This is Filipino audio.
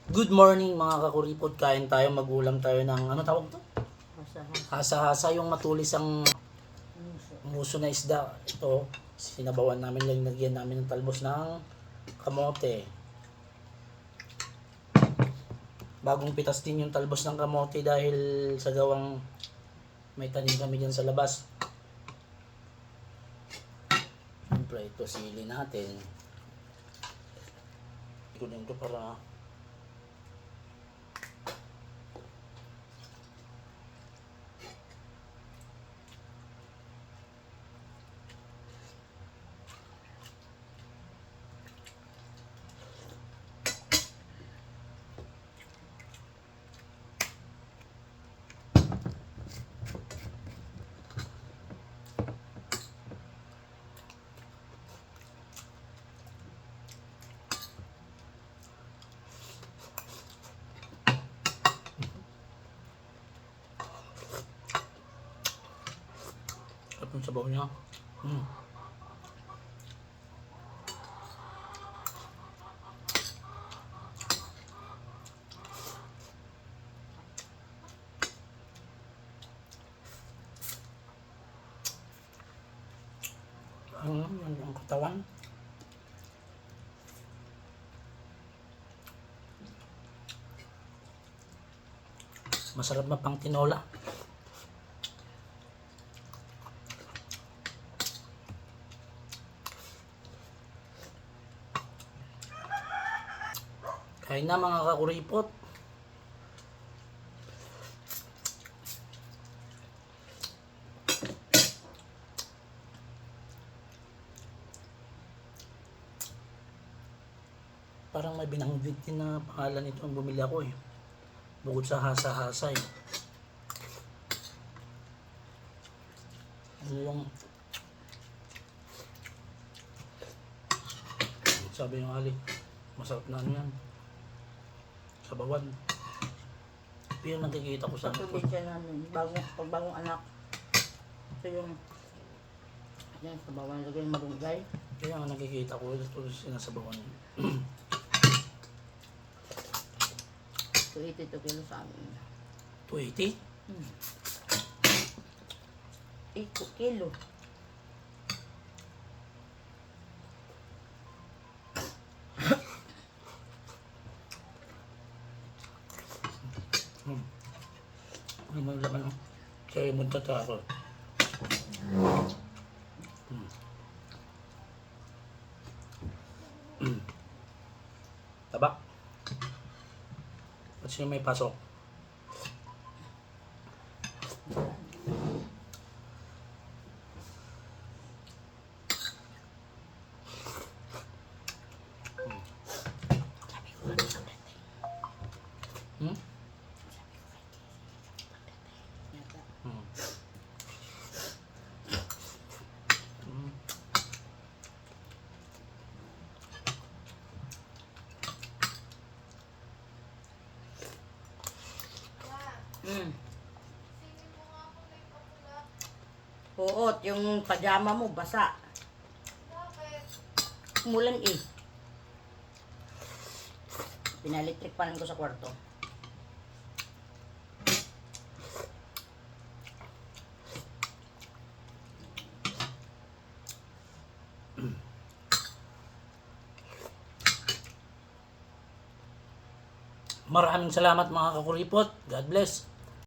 Good morning mga kakuripot, kain tayo, magulam tayo ng ano tawag to? Hasa-hasa, yung matulis ang muso na isda. Ito, sinabawan namin, lagyan namin ng talbos ng kamote. Bagong pitas din yung talbos ng kamote dahil sa gawang may tanim kami dyan sa labas. Siyempre, ito sili natin. Ikunin ko para yung sabaw niya. Yung katawan. Masarap na pang tinola. Kain na mga kakuripot. Parang may binanggit din na pangalan nito ang bumili ako eh. Bukod sa hasa-hasa eh. Ano yung sabi ng Ali, masarap na ano yan. Sabawan. Pero nakikita ko sa probinsya namin, bagong anak. Ito yung sabawan, lagyan malunggay. kaya nga nakikita ko ito sinasabawan. 280 kilo sa amin. 280? 8 kilo. Ano mo laman no? Kaya mo tataro. Tabak. At sino may pasok? Hmm? Oo, yung pajama mo basa. Umulan eh. Pinalitrik pa rin ko sa kwarto. Maraming salamat mga kakuripot. God bless.